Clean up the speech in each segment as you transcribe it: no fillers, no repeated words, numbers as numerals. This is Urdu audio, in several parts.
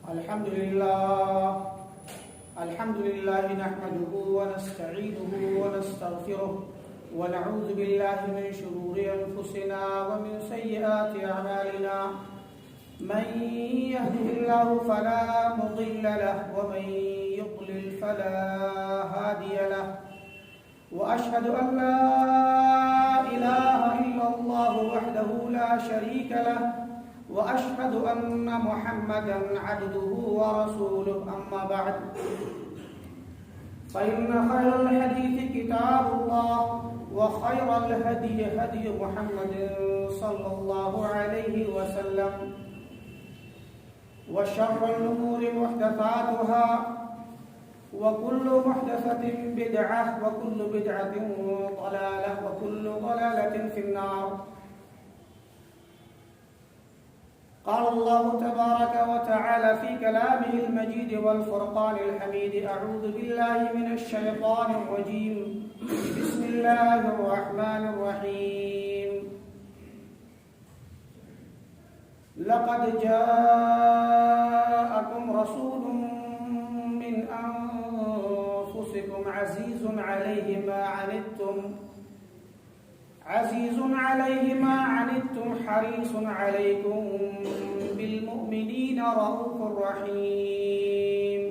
الحمد لله نحمده ونستعينه ونستغفره ونعوذ بالله من شرور أنفسنا ومن سيئات أعمالنا من يهده الله فلا مضل له ومن يضلل فلا هادي له وأشهد أن لا إله إلا الله وحده لا شريك له وأشهد أن محمدا عبده ورسوله أما بعد فإن خير الحديث كتاب الله وخير الهدي هدي محمد صلى الله عليه وسلم وشر الأمور محدثاتها وكل محدثة بدعة وكل بدعة ضلالة وكل ضلالة في النار. قال الله تبارك وتعالى في كلامه المجيد والفرقان الحميد: أعوذ بالله من الشيطان الرجيم بسم الله الرحمن الرحيم. لقد جاءكم رسول من أنفسكم عزيز عليه ما عنتم حريص عليكم بالمؤمنين رؤوف رحيم.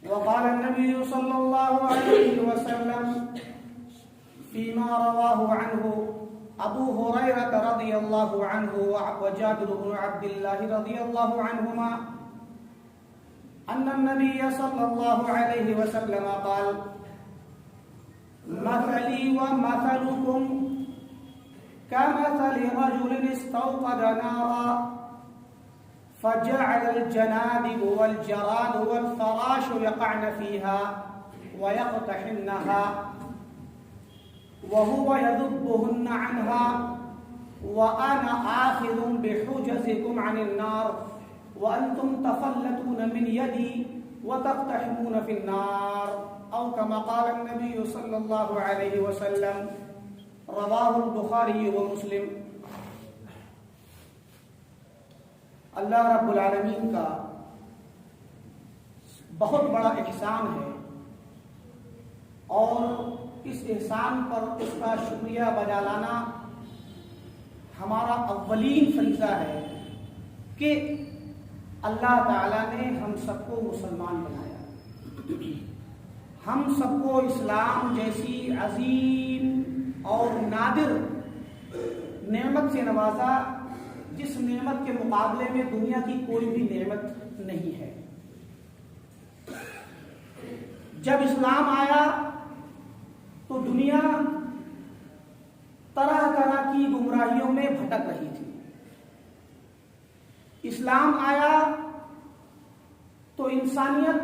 وقال النبي صلى الله عليه وسلم فيما رواه عنه أبو هريرة رضي الله عنه وجابر بن عبد الله رضي الله عنهما أن النبي صلى الله عليه وسلم قال: مثلي ومثلكم كمثل رجل استوقد نارا فجعل الجنادب والجراد والفراش يقعن فيها ويقتحمنها وهو يذبهن عنها وأنا آخذ بحجزكم عن النار وأنتم تفلتون من يدي وتقتحمون في النار أو كما قال النبي صلى الله عليه وسلم. رواه البخاری ومسلم. اللہ رب العالمین کا بہت بڑا احسان ہے اور اس احسان پر اس کا شکریہ بجا لانا ہمارا اولین فریضہ ہے کہ اللہ تعالیٰ نے ہم سب کو مسلمان بنایا، ہم سب کو اسلام جیسی عظیم اور نادر نعمت سے نوازا جس نعمت کے مقابلے میں دنیا کی کوئی بھی نعمت نہیں ہے. جب اسلام آیا تو دنیا طرح طرح کی گمراہیوں میں بھٹک رہی تھی. اسلام آیا تو انسانیت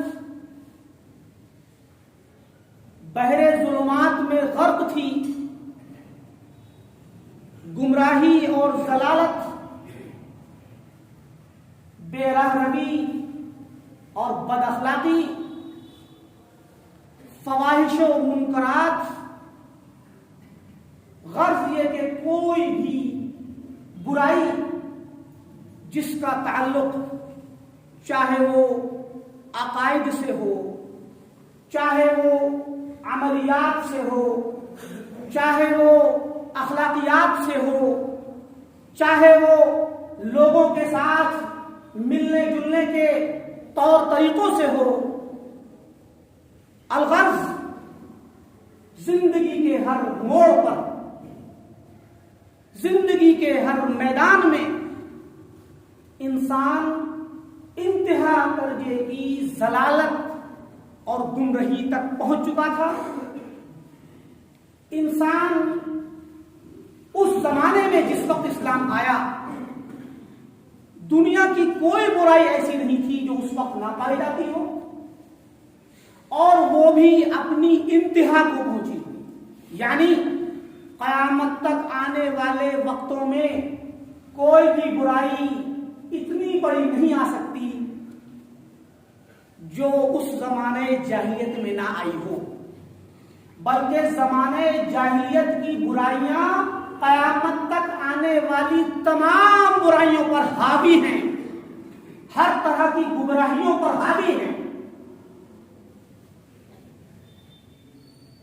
بحر ظلمات میں غرق تھی. گمراہی اور ضلالت، بے رہنمی اور بد اخلاقی، فواحش و منکرات، غرض یہ کہ کوئی بھی برائی جس کا تعلق چاہے وہ عقائد سے ہو، چاہے وہ عملیات سے ہو، چاہے وہ اخلاقیات سے ہو، چاہے وہ لوگوں کے ساتھ ملنے جلنے کے طور طریقوں سے ہو، الغرض زندگی کے ہر موڑ پر، زندگی کے ہر میدان میں انسان انتہا درجے کی ضلالت اور گمراہی تک پہنچ چکا تھا. انسان اس زمانے میں جس وقت اسلام آیا، دنیا کی کوئی برائی ایسی نہیں تھی جو اس وقت نہ پائی جاتی ہو، اور وہ بھی اپنی انتہا کو پہنچی ہوئی. یعنی قیامت تک آنے والے وقتوں میں کوئی بھی برائی اتنی بڑی نہیں آ سکتی جو اس زمانے جاہلیت میں نہ آئی ہو، بلکہ زمانے جاہلیت کی برائیاں قیامت تک آنے والی تمام برائیوں پر حاوی ہیں. ہر طرح کی گمراہیوں پر حاوی ہیں.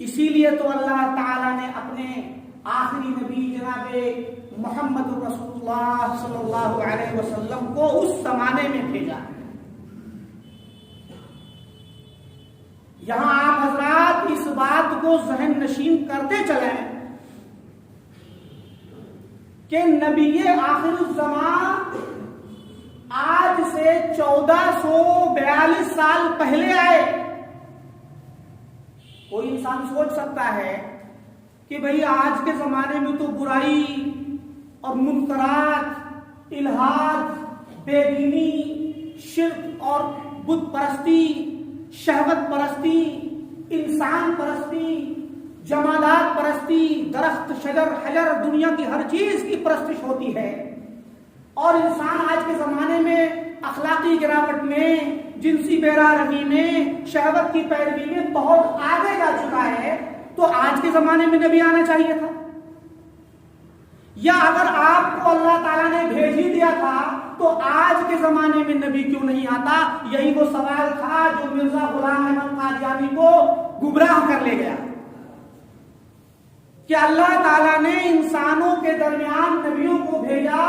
اسی لیے تو اللہ تعالیٰ نے اپنے آخری نبی جناب محمد رسول اللہ صلی اللہ علیہ وسلم کو اس زمانے میں بھیجا. یہاں آپ حضرات اس بات کو ذہن نشین کرتے چلیں کہ نبی آخر الزمان آج سے 1442 سال پہلے آئے. کوئی انسان سوچ سکتا ہے کہ بھئی آج کے زمانے میں تو برائی اور منکرات، الحاد، بے دینی، شرک اور بت پرستی، شہوت پرستی، انسان پرستی، جمادات پرستی، درخت، شجر، حجر، دنیا کی ہر چیز کی پرستش ہوتی ہے. اور انسان آج کے زمانے میں اخلاقی گراوٹ میں، جنسی بیرارغی میں، شہوت کی پیروی میں بہت آگے جا چکا ہے. تو آج کے زمانے میں نبی آنا چاہیے تھا، یا اگر آپ کو اللہ تعالیٰ نے بھیج ہی دیا تھا تو آج کے زمانے میں نبی کیوں نہیں آتا؟ یہی وہ سوال تھا جو مرزا غلام احمد قادیانی کو گمراہ کر لے گیا کہ اللہ تعالیٰ نے انسانوں کے درمیان نبیوں کو بھیجا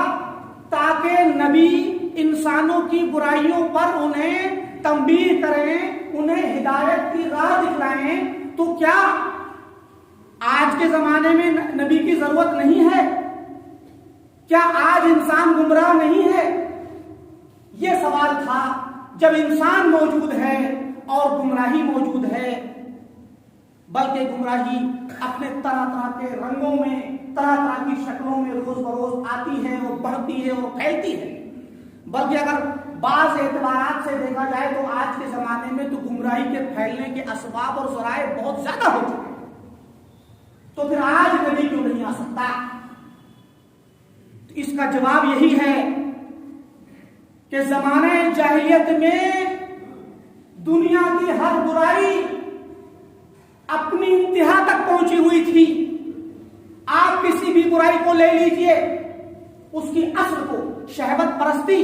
تاکہ نبی انسانوں کی برائیوں پر انہیں تنبیہ کریں، انہیں ہدایت کی راہ دکھلائیں. تو کیا آج کے زمانے میں نبی کی ضرورت نہیں ہے؟ کیا آج انسان گمراہ نہیں ہے؟ یہ سوال تھا. جب انسان موجود ہے اور گمراہی موجود ہے، بلکہ گمراہی اپنے طرح طرح کے رنگوں میں، طرح طرح کی شکلوں میں روز بروز آتی ہے اور بڑھتی ہے اور پھیلتی ہے. بلکہ اگر بعض اعتبارات سے دیکھا جائے تو آج کے زمانے میں تو گمراہی کے پھیلنے کے اسباب اور ذرائع بہت زیادہ ہو چکے ہیں. تو پھر آج نبی کیوں نہیں آ سکتا؟ اس کا جواب یہی ہے کہ زمانہ جاہلیت میں دنیا کی ہر برائی اپنی انتہا تک پہنچی ہوئی تھی. آپ کسی بھی برائی کو لے لیجئے، اس کی اصل کو، شہوت پرستی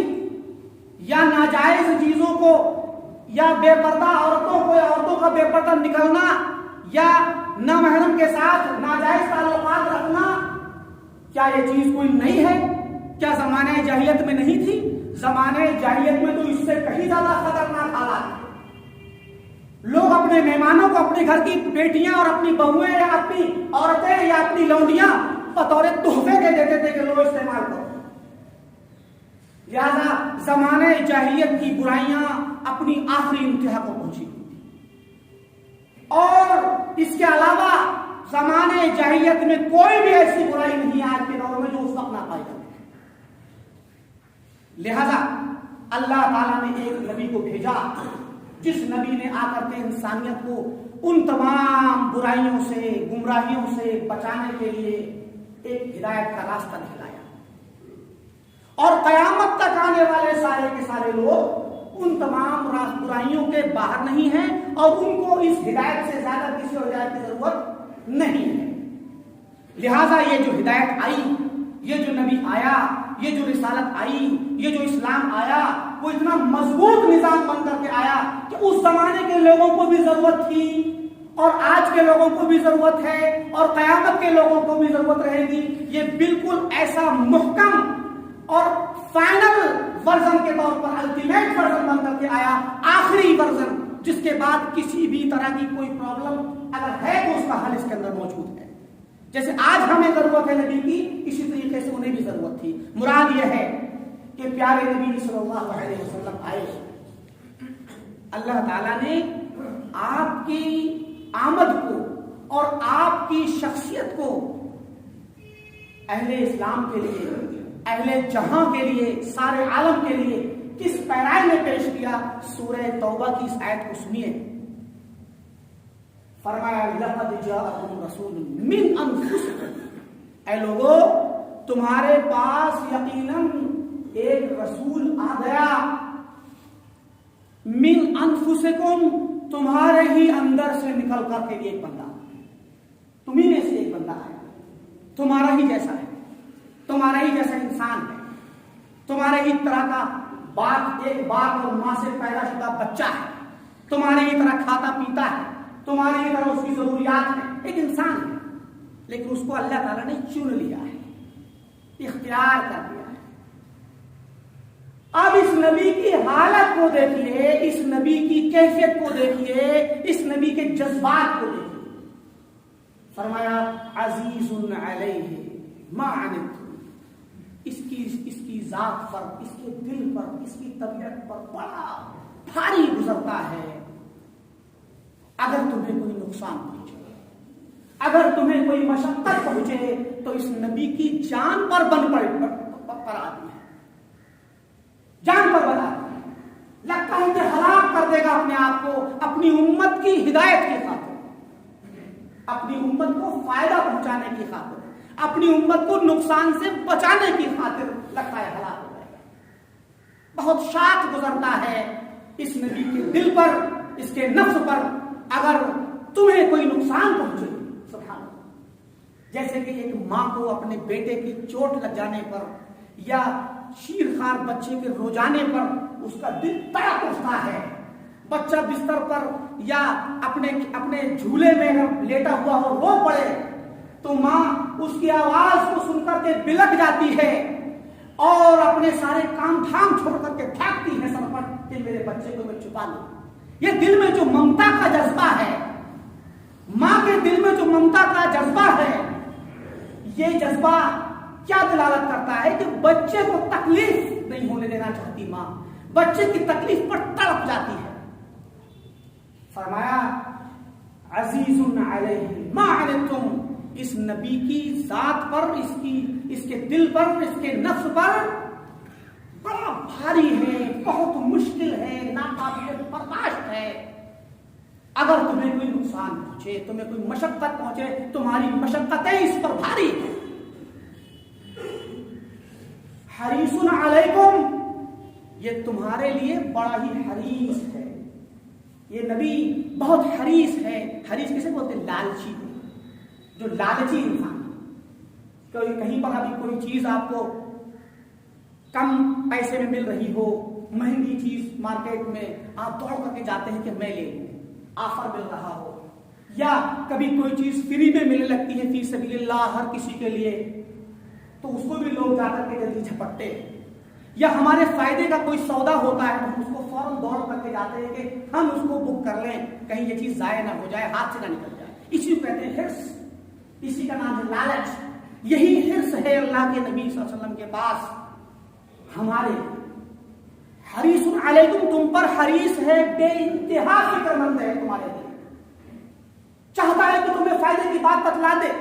یا ناجائز چیزوں کو، یا بے پردہ عورتوں کو، یا عورتوں کا بے پردہ نکلنا، یا نامحرم کے ساتھ ناجائز تعلقات رکھنا، کیا یہ چیز کوئی نئی ہے؟ کیا زمانہ جاہلیت میں نہیں تھی؟ زمانہ جاہلیت میں تو اس سے کہیں زیادہ خطرناک حالات. لوگ اپنے مہمانوں کو اپنے گھر کی بیٹیاں اور اپنی بہویں یا اپنی عورتیں یا اپنی لونڈیاں بطور تحفے دے دیتے تھے کہ لو استعمال کرو. لہذا زمانہ جاہلیت کی برائیاں اپنی آخری انتہا کو پہنچی ہوئی تھی. اور اس کے علاوہ زمانہ جاہلیت میں کوئی بھی ایسی برائی نہیں آج کے دور میں جو اس وقت نہ پائی جاتی. لہذا اللہ تعالیٰ نے ایک نبی کو بھیجا جس نبی نے آ کر کے انسانیت کو ان تمام برائیوں سے، گمراہیوں سے بچانے کے لیے ایک ہدایت کا راستہ دکھلایا. اور قیامت تک آنے والے سارے کے سارے لوگ ان تمام برائیوں کے باہر نہیں ہیں، اور ان کو اس ہدایت سے زیادہ کسی اور ہدایت کی ضرورت نہیں ہے. لہذا یہ جو ہدایت آئی، یہ جو نبی آیا، یہ جو رسالت آئی، یہ جو اسلام آیا، وہ اتنا مضبوط نظام بن کر کے آیا کہ اس زمانے کے لوگوں کو بھی ضرورت تھی، اور آج کے لوگوں کو بھی ضرورت ہے، اور قیامت کے لوگوں کو بھی ضرورت رہے گی. یہ بالکل ایسا محکم اور فائنل ورژن کے طور پر الٹیمیٹ ورژن بن کر کے آیا، آخری ورژن، جس کے بعد کسی بھی طرح کی کوئی پرابلم اگر ہے تو اس کا حل اس کے اندر موجود ہے. جیسے آج ہمیں ضرورت ہے نبی کی، اسی طریقے سے انہیں بھی ضرورت تھی. مراد یہ ہے کہ پیارے نبی صلی اللہ علیہ وسلم آئے. اللہ تعالیٰ نے آپ کی آمد کو اور آپ کی شخصیت کو اہل اسلام کے لیے، اہل جہاں کے لیے، سارے عالم کے لیے کس پیرائی میں پیش کیا؟ سورہ توبہ کی اس آیت کو سنیے. فرمایا لقد جاءکم رسول من انفسکم، اے لوگو تمہارے پاس یقیناً ایک رسول آ گیا. من انفسکم، تمہارے ہی اندر سے نکل کر کے ایک بندہ، تمہیں میں سے ایک بندہ آیا، تمہارا ہی جیسا ہے، تمہارا ہی جیسا انسان ہے، تمہارے ہی طرح کا ایک باپ اور ماں سے پیدا شدہ بچہ ہے، تمہاری ہی طرح کھاتا پیتا ہے، تمہاری ہی طرح اس کی ضروریات ہیں، ایک انسان ہے، لیکن اس کو اللہ تعالیٰ نے چن لیا ہے، اختیار کر دیا ہے۔ اب اس نبی کی حالت کو دیکھیے، اس نبی کی کیفیت کو دیکھیے، اس نبی کے جذبات کو دیکھیے۔ فرمایا عزیز علیہ ما عنتم، اس کی ذات پر، اس کے دل پر، اس کی طبیعت پر بڑا بھاری گزرتا ہے اگر تمہیں کوئی نقصان پہنچے، اگر تمہیں کوئی مشقت پہنچے تو اس نبی کی جان پر بن پڑے پر آتی ہے، جان پر بنا لگتا ہے کہ ہلاک کر دے گا اپنے آپ کو اپنی امت کی ہدایت کی خاطر، اپنی امت کو فائدہ پہنچانے کی خاطر، اپنی امت کو نقصان سے بچانے کی خاطر لگتا ہے ہلاک ہو جائے گا۔ بہت شاق گزرتا ہے اس نبی کے دل پر، اس کے نفس پر اگر تمہیں کوئی نقصان پہنچے۔ سبحان اللہ، جیسے کہ ایک ماں کو اپنے بیٹے کی چوٹ لگ جانے پر یا شیرخوار بچے کے رو جانے پر اس کا دل تڑپ اٹھتا ہے، بچہ بستر پر یا اپنے جھولے میں لیٹا ہوا ہو رو پڑے تو ماں اس کی آواز کو سن کر کے بلک جاتی ہے اور اپنے سارے کام دھام چھوڑ کر کے بھاگتی ہے سرپٹ کہ میرے بچے کو میں چھپا لوں۔ یہ دل میں جو ممتا کا جذبہ ہے، ماں کے دل میں جو ممتا کا جذبہ ہے، یہ جذبہ کیا دلالت کرتا ہے کہ بچے کو تکلیف نہیں ہونے دینا چاہتی ماں، بچے کی تکلیف پر تڑپ جاتی ہے۔ فرمایا عزیز علیہ ما عنتم، اس نبی کی ذات پر، اس کے دل پر، اس کے نفس پر بڑا بھاری ہے، بہت مشکل ہے، ناقابل برداشت ہے اگر تمہیں کوئی نقصان پہنچے، تمہیں کوئی مشقت پہنچے، تمہاری مشقتیں اس پر بھاری ہیں۔ حریص علیکم، یہ تمہارے لیے بڑا ہی حریص ہے، یہ نبی بہت حریص ہے۔ حریص کسے بولتے ہیں؟ لالچی، جو لالچی انسان، کہیں پر ابھی کوئی چیز آپ کو کم پیسے میں مل رہی ہو، مہنگی چیز مارکیٹ میں، آپ دوڑ کر کے جاتے ہیں کہ میں لے لوں، آفر مل رہا ہو، یا کبھی کوئی چیز فری میں ملنے لگتی ہے فی سبیل اللہ ہر کسی کے لیے، تو اس کو بھی لوگ جا کر کے جلدی جھپٹتے ہیں، یا ہمارے فائدے کا کوئی سودا ہوتا ہے تو ہم اس کو فوراً دوڑ کر کے جاتے ہیں کہ ہم اس کو بک کر لیں، کہیں یہ چیز ضائع نہ ہو جائے، ہاتھ سے نہ نکل جائے، اسی کو کہتے ہیں حرص، اسی کا نام ہے لالچ۔ یہی حرص ہے اللہ کے نبی صلی اللہ علیہ وسلم کے پاس ہمارے۔ حریص علیکم، تم پر حریص ہے، بے انتہا فکر مند ہے تمہارے لیے، چاہتا ہے کہ تمہیں فائدے کی بات بتلا دے،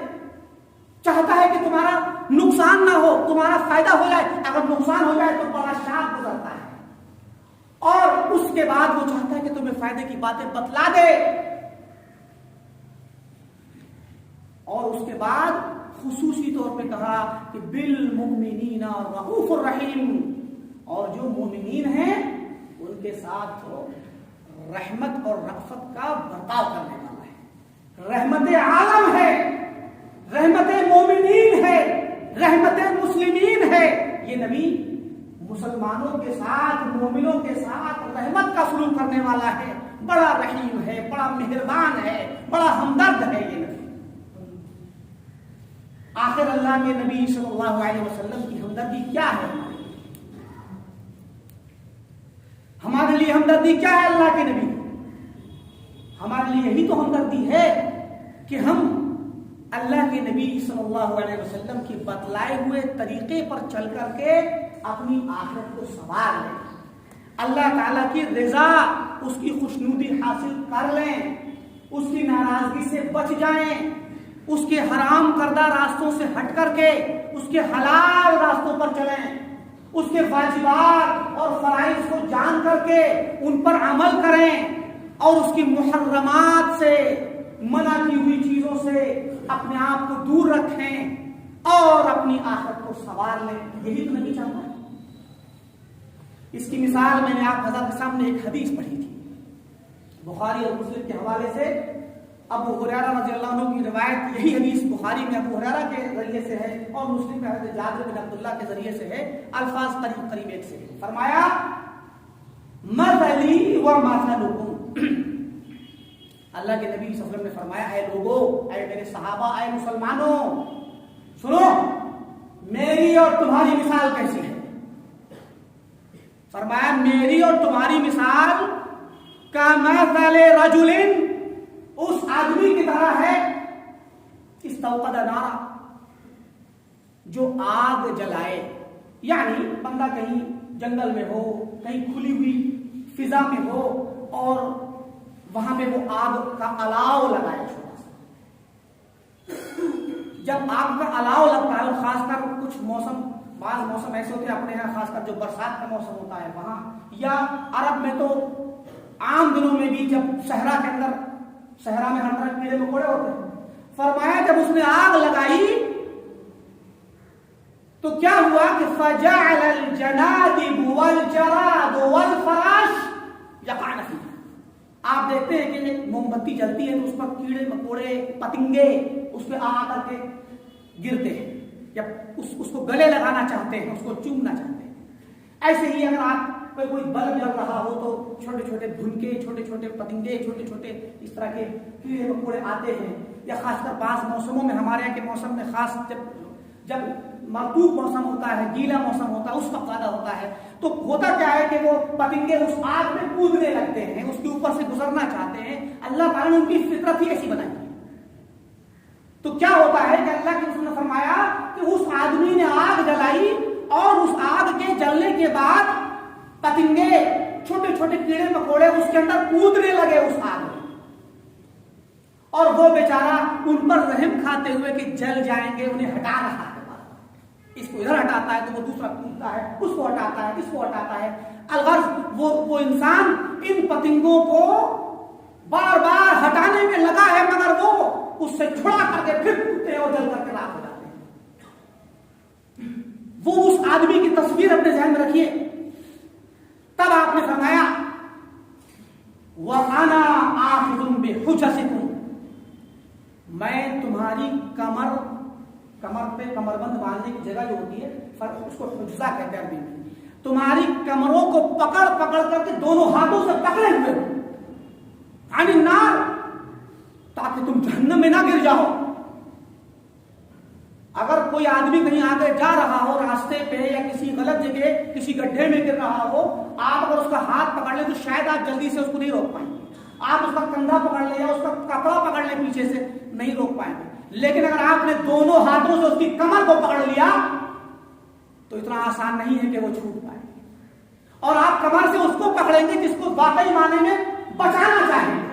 چاہتا ہے کہ تمہارا نقصان نہ ہو، تمہارا فائدہ ہو جائے، اگر نقصان ہو جائے تو بڑا شاق گزرتا ہے، اور اس کے بعد وہ چاہتا ہے کہ تمہیں فائدے کی باتیں بتلا دے، اور اس کے بعد خصوصی طور پہ کہا کہ بالمؤمنین رؤوف الرحیم، اور جو مومنین ہیں ان کے ساتھ تو رحمت اور رأفت کا برتاؤ کرنے والا ہے، رحمت عالم ہے، رحمت مومنین ہے، رحمت مسلمین ہے۔ یہ نبی مسلمانوں کے ساتھ، مومنوں کے ساتھ رحمت کا سلوک کرنے والا ہے، بڑا رحیم ہے، بڑا مہربان ہے، بڑا ہمدرد ہے یہ نبی۔ آخر اللہ کے نبی صلی اللہ علیہ وسلم کی ہمدردی کیا ہے؟ ہمارے لیے ہمدردی کیا ہے اللہ کے نبی؟ ہمارے لیے یہی تو ہمدردی ہے کہ ہم اللہ کے نبی صلی اللہ علیہ وسلم کی بتلائے ہوئے طریقے پر چل کر کے اپنی آخرت کو سنوار لیں، اللہ تعالیٰ کی رضا، اس کی خوشنودی حاصل کر لیں، اس کی ناراضگی سے بچ جائیں، اس کے حرام کردہ راستوں سے ہٹ کر کے اس کے حلال راستوں پر چلیں، اس کے واجبات اور فرائض کو جان کر کے ان پر عمل کریں، اور اس کی محرمات سے، منع کی ہوئی چیزوں سے اپنے آپ کو دور رکھیں اور اپنی آخرت کو سنوار لیں۔ یہی تو نبی چاہتا ہے۔ اس کی مثال میں نے آپ حضرت کے سامنے ایک حدیث پڑھی تھی، بخاری اور مسلم کے حوالے سے ابو ہریرہ رضی اللہ عنہ کی روایت، یہی حدیث بخاری میں ابو ہریرہ کے ذریعے سے ہے اور مسلم میں حضرت جابر بن عبداللہ کے ذریعے سے ہے، الفاظ قریب قریب ایک سے۔ فرمایا ومثلكم. اللہ کے نبی صلی اللہ علیہ وسلم نے فرمایا اے لوگو، اے میرے صحابہ، اے مسلمانوں، سنو میری اور تمہاری مثال کیسی ہے. فرمایا میری اور تمہاری مثال کمثل رجل، اس آدمی کی طرح ہے استوقد نارا، جو آگ جلائے. یعنی بندہ کہیں جنگل میں ہو، کہیں کھلی ہوئی فضا میں ہو، اور وہاں پہ وہ آگ کا الاؤ لگائے چھوٹا سا. جب آگ کا الاؤ لگتا ہے، اور خاص کر کچھ موسم، بعض موسم ایسے ہوتے ہیں اپنے یہاں، خاص کر جو برسات کا موسم ہوتا ہے وہاں، یا عرب میں تو عام دنوں میں بھی جب صحرا کے اندر، صحرا میں ہر طرح کیڑے مکوڑے ہوتے ہیں. فرمایا جب اس نے آگ لگائی تو کیا ہوا کہ فجعل الجنادب والجراد والفراش یقعن فیها. آپ دیکھتے ہیں کہ موم بتی جلتی ہے تو اس پر کیڑے مکوڑے پتنگے اس پہ آ کر کے گرتے ہیں، یا اس کو گلے لگانا چاہتے ہیں، اس کو چومنا چاہتے ہیں. ایسے ہی اگر آپ کوئی بلب جل رہا ہو تو چھوٹے چھوٹے بھنکے، چھوٹے چھوٹے پتنگے، چھوٹے چھوٹے اس طرح کے کیڑے مکوڑے آتے ہیں. یا خاص کر بعض موسموں میں، ہمارے یہاں کے موسم میں خاص جب مرطوب موسم ہوتا ہے، گیلا موسم ہوتا ہے، اس وقت زیادہ ہوتا ہے. تو ہوتا کیا ہے کہ وہ پتنگے اس آگ میں کودنے لگتے ہیں، اس کے اوپر سے گزرنا چاہتے ہیں. اللہ تعالیٰ نے ان کی فطرت ہی ایسی بنائی ہے. تو کیا ہوتا ہے کہ اللہ کے رسول نے فرمایا کہ اس آدمی نے آگ جلائی، اور اس آگ کے جلنے کے بعد پتنگے، چھوٹے چھوٹے کیڑے مکوڑے اس کے اندر کودنے لگے اس آگ میں، اور وہ بیچارہ ان پر رحم کھاتے ہوئے کہ جل جائیں گے انہیں ہٹا رہا ہے. اس کو ادھر ہٹاتا ہے تو وہ دوسرا کودتا ہے، اس کو ہٹاتا ہے، اس کو ہٹاتا ہے. الغرض وہ انسان ان پتنگوں کو بار بار ہٹانے میں لگا ہے، مگر وہ اس سے چھڑا کر کے پھر کودتے ہیں اور جل کر کے راکھ ہو جاتے ہیں. وہ اس آدمی کی تصویر اپنے ذہن میں رکھیے. تب آپ نے فرمایا وَأَنَا آخِذٌ بِحُجَزِكُمْ، میں تمہاری کمر پہ کمر بند باندھنے کی جگہ جو ہوتی ہے اس کو حجزہ کہتے ہیں عربی میں، تمہاری کمروں کو پکڑ کر کے دونوں ہاتھوں سے پکڑے ہوئے ہو عن النار، تاکہ تم جہنم میں نہ گر جاؤ. اگر کوئی آدمی کہیں آگے جا رہا ہو راستے پہ، یا کسی غلط جگہ کسی گڈھے میں گر رہا ہو، آپ اگر اس کا ہاتھ پکڑ لیں تو شاید آپ جلدی سے اس کو نہیں روک پائیں گے. آپ اس کا کندھا پکڑ لیں یا اس کا کپڑا پکڑ لیں پیچھے سے، نہیں روک پائیں گے. لیکن اگر آپ نے دونوں ہاتھوں سے اس کی کمر کو پکڑ لیا تو اتنا آسان نہیں ہے کہ وہ چھوٹ پائے. اور آپ کمر سے اس کو پکڑیں گے جس کو واقعی معنی میں بچانا چاہیں گے،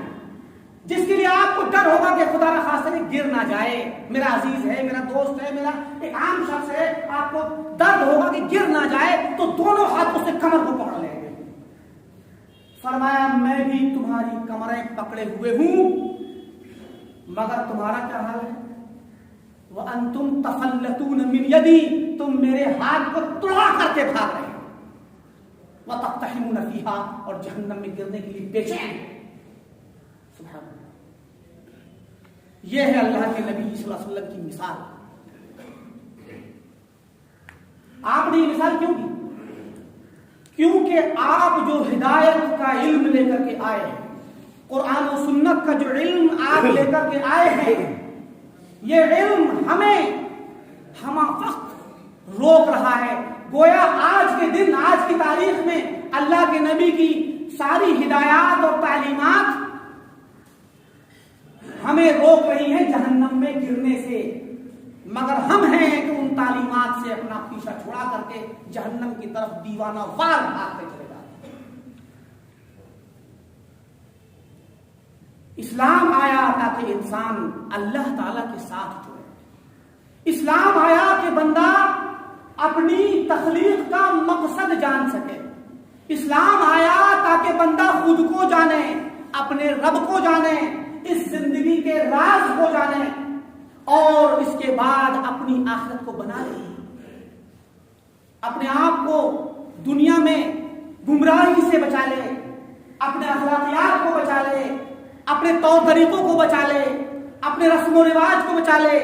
جس کے لیے آپ کو ڈر ہوگا کہ خدا نہ خواستہ گر نہ جائے، میرا عزیز ہے، میرا دوست ہے، میرا ایک عام شخص ہے، آپ کو درد ہوگا کہ گر نہ جائے، تو دونوں ہاتھوں سے کمر کو پکڑ لیں گے. فرمایا میں بھی تمہاری کمریں پکڑے ہوئے ہوں، مگر تمہارا کیا حال ہے؟ وَأَنْتُمْ تَفَلَّتُونَ مِنْ يَدِي، تم میرے ہاتھ کو توڑا کر کے بھاگ رہے ہو. وَتَقْتَحِمُونَ فِيهَا، اور جہنم میں گرنے کے لیے بے چین. سبحان اللہ. یہ ہے اللہ کے نبی صلی اللہ علیہ وسلم کی مثال. آپ نے یہ مثال کیوں کی؟ کیونکہ آپ جو ہدایت کا علم لے کر کے آئے ہیں، قرآن و سنت کا جو علم آپ لے کر کے آئے ہیں، یہ علم ہمیں ہم وقت روک رہا ہے. گویا آج کے دن، آج کی تاریخ میں اللہ کے نبی کی ساری ہدایات اور تعلیمات ہمیں روک رہی ہیں جہنم میں گرنے سے، مگر ہم ہیں کہ ان تعلیمات سے اپنا پیچھا چھڑا کر کے جہنم کی طرف دیوانہ وار بھاگتے چلے جاتے ہیں. اسلام آیا تاکہ انسان اللہ تعالی کے ساتھ جڑے. اسلام آیا کہ بندہ اپنی تخلیق کا مقصد جان سکے. اسلام آیا تاکہ بندہ خود کو جانے، اپنے رب کو جانے، اس زندگی کے راز کو جانے، اور اس کے بعد اپنی آخرت کو بنا لے. اپنے آپ کو دنیا میں گمراہی سے بچا لے، اپنے اخلاقیات کو بچا لے، اپنے طور طریقوں کو بچا لے، اپنے رسم و رواج کو بچا لے،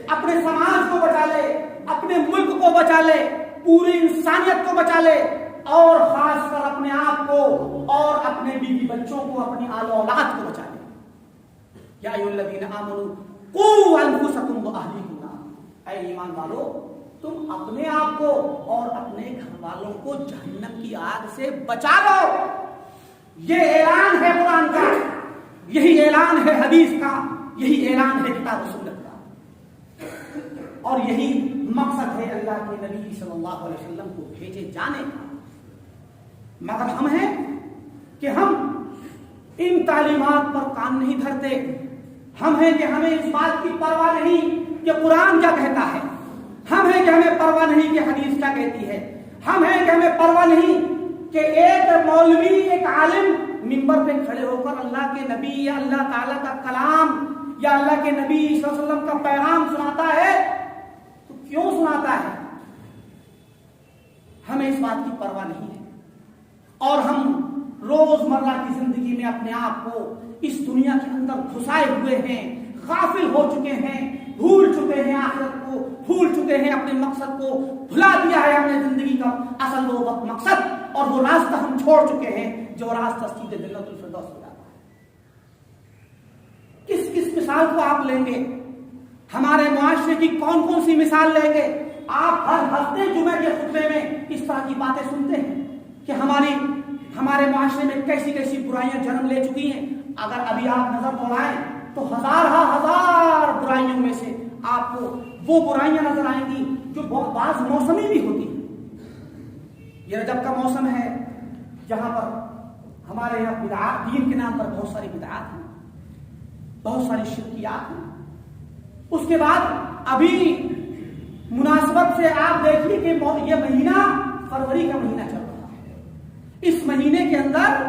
اپنے سماج کو بچا لے، اپنے ملک کو بچا لے، پوری انسانیت کو بچا لے، اور خاص کر اپنے آپ کو اور اپنے بیوی کو اپنی آل اولاد کو بچا لیں۔ یا ایھا الذین آمنوا قوا انفسکم واہلیکم نارا، اے ایمان والو تم اپنے آپ کو اور اپنے گھر والوں کو جہنم کی آگ سے بچا لو۔ یہ اعلان ہے قرآن کا، یہی اعلان ہے حدیث کا، یہی اعلان ہے کتاب و سنت کا، اور یہی مقصد ہے اللہ کے نبی صلی اللہ علیہ وسلم کو بھیجے جانے کا۔ مگر ہم ہیں کہ ہم ان تعلیمات پر کان نہیں دھرتے، ہم ہیں کہ ہمیں اس بات کی پرواہ نہیں کہ قرآن کیا کہتا ہے، ہم ہیں کہ ہمیں پرواہ نہیں کہ حدیث کیا کہتی ہے، ہم ہیں کہ ہمیں پرواہ نہیں کہ ایک مولوی ایک عالم منبر پہ کھڑے ہو کر اللہ کے نبی یا اللہ تعالیٰ کا کلام یا اللہ کے نبی صلی اللہ علیہ وسلم کا پیغام سناتا ہے تو کیوں سناتا ہے؟ ہمیں اس بات کی پرواہ نہیں ہے، اور ہم روزمرہ کی زندگی میں اپنے آپ کو اس دنیا کے اندر گھسائے ہوئے ہیں، غافل ہو چکے ہیں، بھول چکے ہیں آخرت کو، بھول چکے ہیں اپنے مقصد کو، بھلا دیا ہے اپنے زندگی کا اصل وہ مقصد، اور وہ راستہ ہم چھوڑ چکے ہیں جو راستہ سیدھے جنت الفردوس ہو جاتا ہے۔ کس کس مثال کو آپ لیں گے؟ ہمارے معاشرے کی کون کون سی مثال لیں گے؟ آپ ہر ہفتے جمعے کے خطبے میں اس طرح کی باتیں سنتے ہیں کہ ہمارے معاشرے میں کیسی کیسی برائیاں جنم لے چکی ہیں۔ اگر ابھی آپ نظر دوڑائیں تو ہزار برائیوں میں سے آپ کو وہ برائیاں نظر آئیں گی جو بعض موسمی بھی ہوتی ہیں۔ یہ رجب کا موسم ہے جہاں پر ہمارے یہاں بدعات، دین کے نام پر بہت ساری بدعات ہیں، بہت ساری شرکیات ہیں۔ اس کے بعد ابھی مناسبت سے آپ دیکھیے کہ یہ مہینہ فروری کا مہینہ چل رہا ہے۔ اس مہینے کے اندر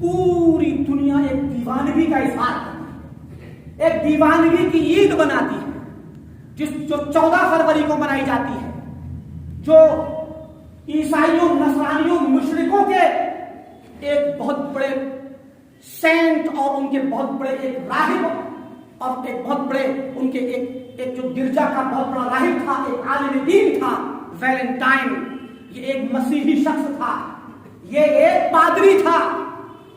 پوری دنیا ایک دیوانگی کا اظہار کرتی ہے، ایک دیوانگی کی عید بناتی ہے جو 14 فروری کو منائی جاتی ہے، جو عیسائیوں، نصرانیوں، مشرکوں کے ایک بہت بڑے سینٹ اور ان کے بہت بڑے ایک راہب اور ایک بہت بڑے ان کے ایک جو گرجا کا بہت بڑا راہب تھا، ایک عالم دین تھا ویلنٹائن، یہ ایک مسیحی شخص تھا، یہ ایک پادری تھا،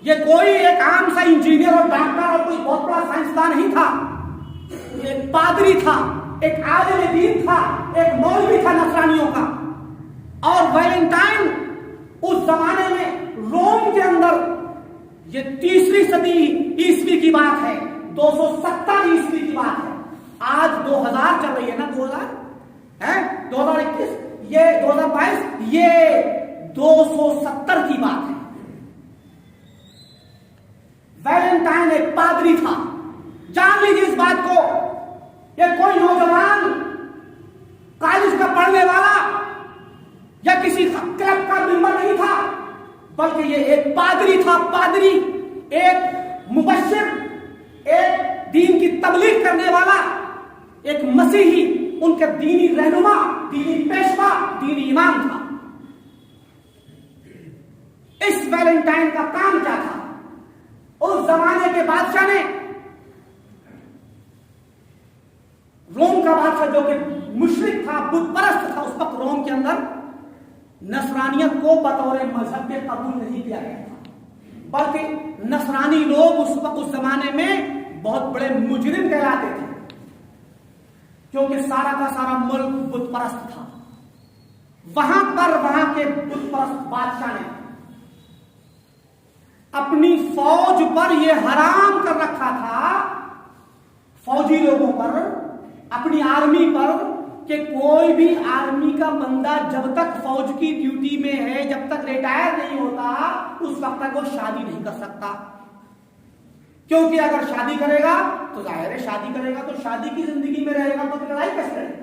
یہ کوئی ایک عام سا انجینئر اور ڈاکٹر اور کوئی بہت بڑا سائنسدان نہیں تھا، یہ ایک پادری تھا، ایک عالم دین تھا، ایک مولوی تھا نصرانیوں کا۔ اور ویلنٹائن اس زمانے میں روم کے اندر، یہ 3 صدی عیسوی کی بات ہے، 270 عیسوی کی بات ہے، آج 2000 چل رہی ہے نا، 2021، یہ 2022، یہ 270 کی بات ہے۔ ویلنٹائن ایک پادری تھا، جان لیجیے اس بات کو، یہ کوئی نوجوان کالج کا پڑھنے والا یا کسی کلب کا ممبر نہیں تھا، بلکہ یہ ایک پادری تھا، پادری، ایک مبشر، ایک دین کی تبلیغ کرنے والا، ایک مسیحی، ان کا دینی رہنما، دینی پیشوا، دینی امام تھا۔ اس ویلنٹائن کا کام کیا تھا؟ اس زمانے کے بادشاہ نے، روم کا بادشاہ جو کہ مشرک تھا، بت پرست تھا، اس وقت روم کے اندر نصرانیت کو بطور مذہب کے قبول نہیں کیا گیا تھا، بلکہ نصرانی لوگ اس وقت اس زمانے میں بہت بڑے مجرم کہلاتے تھے، کیونکہ سارا کا سارا ملک بت پرست تھا۔ وہاں کے بت پرست بادشاہ نے اپنی فوج پر یہ حرام کر رکھا تھا، فوجی لوگوں پر، اپنی آرمی پر، کہ کوئی بھی آرمی کا بندہ جب تک فوج کی ڈیوٹی میں ہے، جب تک ریٹائر نہیں ہوتا، اس وقت تک وہ شادی نہیں کر سکتا، کیونکہ اگر شادی کرے گا تو ظاہر ہے شادی کرے گا تو شادی کی زندگی میں رہے گا تو لڑائی کیسے رہے گا۔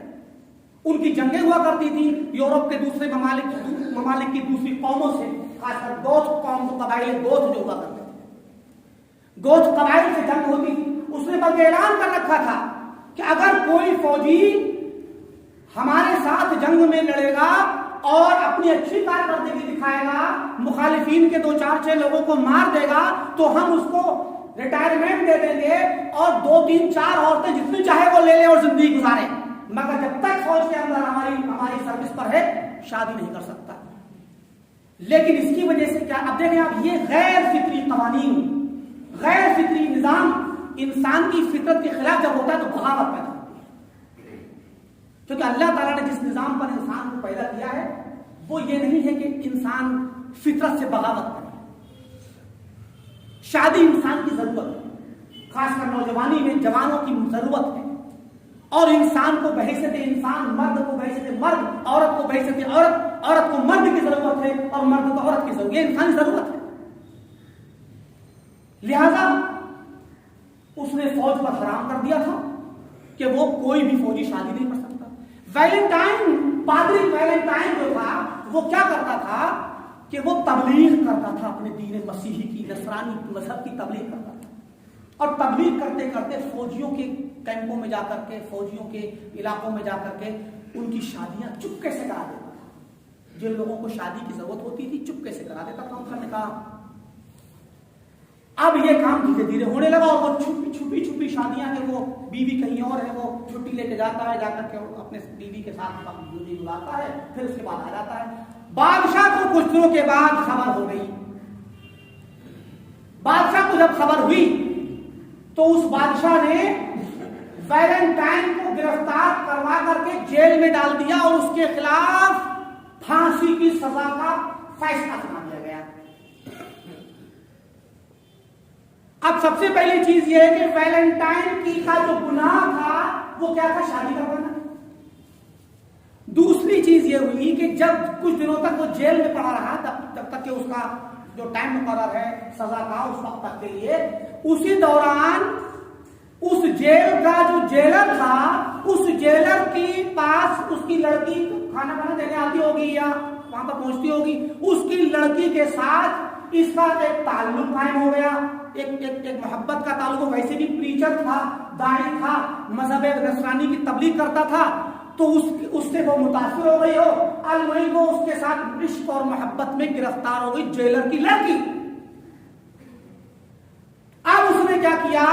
ان کی جنگیں ہوا کرتی تھی یورپ کے دوسرے ممالک کی دوسری قوموں سے، خاص کر گوتھ قوم، قبائل گوتھ جو ہوا کرتے تھے، گوتھ قبائل سے جنگ ہوتی تھی۔ اس نے بلکہ اعلان کر رکھا تھا کہ اگر کوئی فوجی ہمارے ساتھ جنگ میں لڑے گا اور اپنی اچھی کارکردگی دکھائے گا، مخالفین کے 2-4-6 لوگوں کو مار دے گا، تو ہم اس کو ریٹائرمنٹ دے دیں گے اور 2-3-4 عورتیں جتنی چاہے وہ لے لے اور زندگی گزارے، مگر جب تک فوج کے اندر ہماری سروس پر ہے شادی نہیں کر سکتا۔ لیکن اس کی وجہ سے کیا، اب دیکھیں آپ، یہ غیر فطری قوانین، غیر فطری نظام انسان کی فطرت کے خلاف جب ہوتا ہے تو بغاوت پیدا ہوتی ہے، کیونکہ اللہ تعالیٰ نے جس نظام پر انسان کو پیدا کیا ہے وہ یہ نہیں ہے کہ انسان فطرت سے بغاوت کرے۔ شادی انسان کی ضرورت ہے، خاص کر نوجوانی میں جوانوں کی ضرورت ہے، اور انسان کو بحیثیت انسان، مرد کو بحیثیت مرد، عورت کو بحیثیت عورت، عورت کو مرد کی ضرورت ہے اور مرد کو عورت کی ضرورت ہے، یہ انسانی ضرورت ہے۔ لہذا اس نے فوج پر حرام کر دیا تھا کہ وہ کوئی بھی فوجی شادی نہیں کر سکتا۔ ویلنٹائن، پادری ویلنٹائن جو تھا وہ کیا کرتا تھا کہ وہ تبلیغ کرتا تھا اپنے دین مسیحی کی، نصرانی مذہب کی تبلیغ کرتا تھا، اور تبلیغ کرتے کرتے فوجیوں کے کیمپوں میں جا کر کے، فوجیوں کے علاقوں میں جا کر کے ان کی شادیاں چپکے سے کرا دیتا تھا۔ جن لوگوں کو شادی کی ضرورت ہوتی تھی چپکے سے کرا دیتا تھا ان کا نکاح۔ اب یہ کام دھیرے دھیرے ہونے لگا، اور وہ چھپی شادیاں ہیں، وہ بیوی کہیں اور ہے، وہ چھٹی لے کے جاتا ہے، جا کر کے اپنے بیوی کے ساتھ زندگی گزارتا ہے، پھر اس کے بعد آ جاتا ہے۔ بادشاہ کو کچھ دنوں کے بعد خبر ہو گئی، بادشاہ کو جب خبر ہوئی تو اس بادشاہ نے ویلنٹائن کو گرفتار کروا کر کے جیل میں ڈال دیا، اور اس کے خلاف پھانسی کی سزا کا فیصلہ سنا دیا گیا۔ اب سب سے پہلی چیز یہ ہے کہ ویلنٹائن کی کا جو گناہ تھا وہ کیا تھا؟ شادی کروانا۔ دوسری چیز یہ ہوئی کہ جب کچھ دنوں تک وہ جیل میں پڑا رہا، جب تک کہ اس کا جو ٹائم مقرر ہے سزا کا اس وقت تک کے لیے، اسی دوران اس جیل کا جو جیلر تھا، اس جیلر کے پاس اس کی لڑکی کھانا بنا دینے آتی ہوگی یا وہاں پر پہنچتی ہوگی، اس کی لڑکی کے ساتھ اس کا ایک تعلق قائم ہو گیا، ایک محبت کا تعلق۔ ویسے بھی پریچر تھا، داعی تھا، مذہب نصرانی کی تبلیغ کرتا تھا، تو اس سے وہ متاثر ہو گئی ہو، اور وہیں وہ اس کے ساتھ عشق اور محبت میں گرفتار ہو گئی جیلر کی لڑکی۔ اب اس نے کیا کیا؟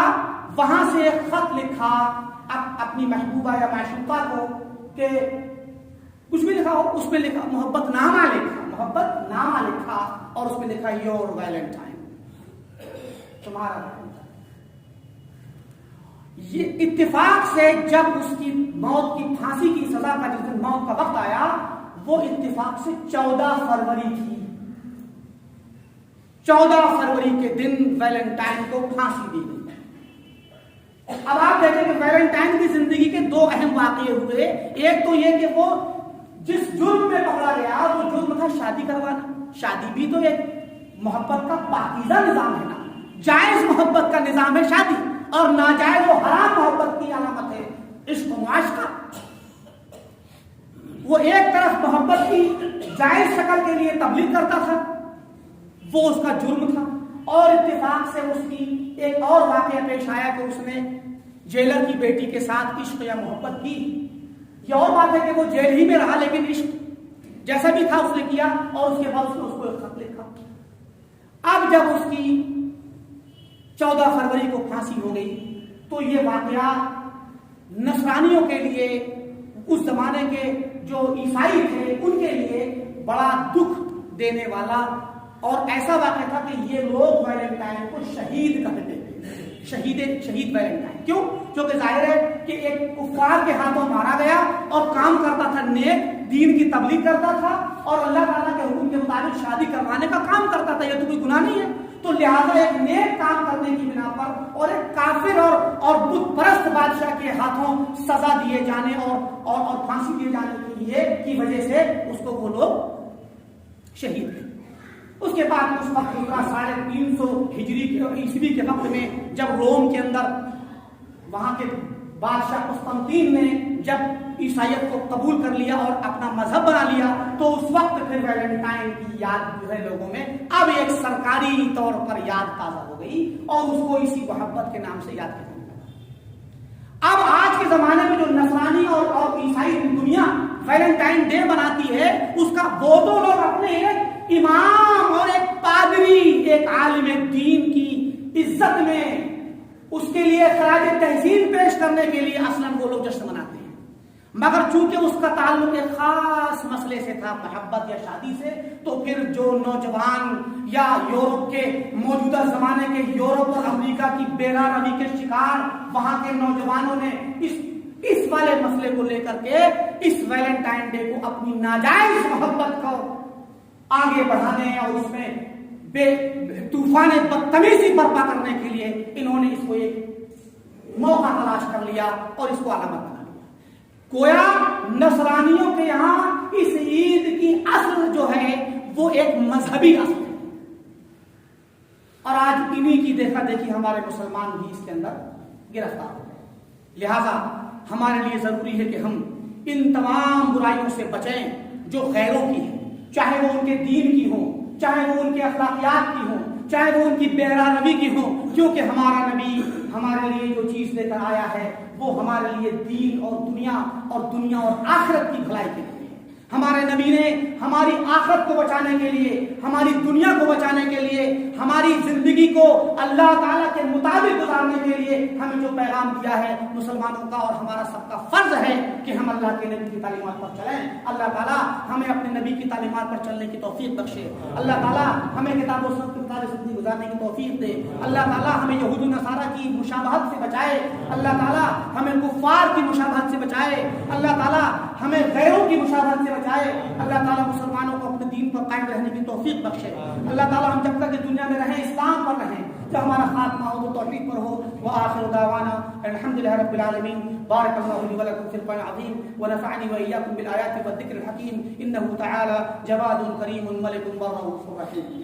وہاں سے ایک خط لکھا اپنی محبوبہ یا معشوقہ کو، کہ کچھ بھی لکھا ہو، اس پہ لکھا محبت نامہ لکھا، اور اس پہ لکھا یور ویلنٹائن، تمہارا۔ یہ اتفاق سے جب اس کی موت کی پھانسی کی سزا کا جس دن موت کا وقت آیا، وہ اتفاق سے 14 فروری تھی۔ 14 فروری کے دن ویلنٹائن کو پھانسی دی گئی۔ اب آپ دیکھیں کہ ویلنٹائن کی زندگی کے 2 اہم واقعے ہوئے۔ ایک تو یہ کہ وہ جس جرم میں پکڑا گیا وہ جرم تھا شادی کروانا۔ شادی بھی تو ایک محبت کا پاکیزہ نظام ہے نا، جائز محبت کا نظام ہے شادی، اور ناجائز و حرام محبت کی علامت ہے عشق و معاشقہ۔ وہ ایک طرف محبت کی جائز شکل کے لیے تبلیغ کرتا تھا، وہ اس کا جرم تھا، اور اتفاق سے اس کی ایک اور واقعہ پیش آیا کہ اس نے جیلر کی بیٹی کے ساتھ عشق یا محبت کی۔ یہ اور بات ہے کہ وہ جیل ہی میں رہا، لیکن عشق جیسا بھی تھا اس نے کیا، اور اس کے بعد اس نے اس کو ایک خط لکھا۔ اب جب اس کی 14 فروری کو پھانسی ہو گئی تو یہ واقعہ نصرانیوں کے لیے، اس زمانے کے جو عیسائی تھے ان کے لیے بڑا دکھ دینے والا اور ایسا واقعہ تھا کہ یہ لوگ ویلنٹائن کو شہید کہتے تھے۔ شہید ویلنٹائن کیوں؟ کیونکہ ظاہر ہے کہ ایک کفار کے ہاتھوں مارا گیا اور کام کرتا تھا نیک، دین کی تبلیغ کرتا تھا اور اللہ تعالیٰ کے حکم کے مطابق شادی کروانے کا کام کرتا تھا، یہ تو کوئی گناہ نہیں ہے۔ تو لہذا ایک نیک کام کرنے کی بنا پر اور ایک کافر اور بت پرست بادشاہ کے ہاتھوں سزا دیے جانے اور پھانسی دیے جانے کی وجہ سے اس کو وہ لوگ شہید تھے۔ اس کے بعد اس وقت 350 ہجری عیسوی کے وقت میں جب روم کے اندر وہاں کے بادشاہ قسطنطین نے جب عیسائیت کو قبول کر لیا اور اپنا مذہب بنا لیا، تو اس وقت پھر ویلنٹائن کی یاد جو ہے لوگوں میں اب ایک سرکاری طور پر یاد تازہ ہو گئی اور اس کو اسی محبت کے نام سے یاد کرنے لگا۔ اب آج کے زمانے میں جو نصرانی اور عیسائی دنیا ویلنٹائن ڈے مناتی ہے، اس کا وہ تو لوگ اپنے ایک امام اور ایک پادری، ایک عالم دین کی عزت میں اس کے لیے خراج تحسین پیش کرنے کے لیے اصلاً وہ لوگ جشن مناتے ہیں، مگر چونکہ اس کا تعلق ایک خاص مسئلے سے تھا، محبت یا شادی سے، تو پھر جو نوجوان یا یورپ کے موجودہ زمانے کے یورپ اور امریکہ کی بیرا روی کے شکار وہاں کے نوجوانوں نے اس والے مسئلے کو لے کر کے اس ویلنٹائن ڈے کو اپنی ناجائز محبت کو آگے بڑھانے اور اس میں طوفان بدتمیزی برپا کرنے کے لیے انہوں نے اس کو ایک موقع تلاش کر لیا اور اس کو علامت بنا لیا۔ گویا نصرانیوں کے یہاں اس عید کی اصل جو ہے وہ ایک مذہبی اصل ہے، اور آج انہی کی دیکھا دیکھی ہمارے مسلمان بھی اس کے اندر گرفتار ہو گئے۔ لہذا ہمارے لیے ضروری ہے کہ ہم ان تمام برائیوں سے بچیں جو غیروں کی ہیں، چاہے وہ ان کے دین کی ہوں، چاہے وہ ان کے اخلاقیات کی ہوں، چاہے وہ ان کی بیرا روی کی ہوں، کیونکہ ہمارا نبی ہمارے لیے جو چیز لے کر آیا ہے وہ ہمارے لیے دین اور دنیا اور آخرت کی بھلائی کے لیے۔ ہمارے نبی نے ہماری آخرت کو بچانے کے لیے، ہماری دنیا کو بچانے کے لیے، ہماری زندگی کو اللہ تعالیٰ کے مطابق گزارنے کے لیے ہمیں جو پیغام دیا ہے، مسلمانوں کا اور ہمارا سب کا فرض ہے کہ ہم اللہ کے نبی کی تعلیمات پر چلیں۔ اللہ تعالیٰ ہمیں اپنے نبی کی تعلیمات پر چلنے کی توفیق بخشے۔ اللہ تعالیٰ ہمیں کتاب و سنت کے مطابق زندگی گزارنے کی توفیق دے۔ اللہ تعالیٰ ہمیں یہود و نصارہ کی مشابہت سے بچائے۔ اللہ تعالیٰ ہمیں کفار کی مشابہت سے بچائے۔ اللہ تعالیٰ ہمیں غیروں کی مشابہت سے بچائے۔ اللہ تعالیٰ مسلمانوں کو اپنے دین پر قائم رہنے کی توفیق بخشے۔ اللہ تعالیٰ ہم جب تک اس دنیا میں رہیں اسلام پر رہیں، جب ہمارا خاتمہ ہو تو توحید پر ہو۔ وآخر دعوانا الحمدللہ رب العالمین۔ بارک اللہ لی ولکم فی القرآن العظیم ونفعنی وإیاکم بالآیات والذکر الحکیم، انہ تعالی جواد کریم ملک بر رؤوف رحیم۔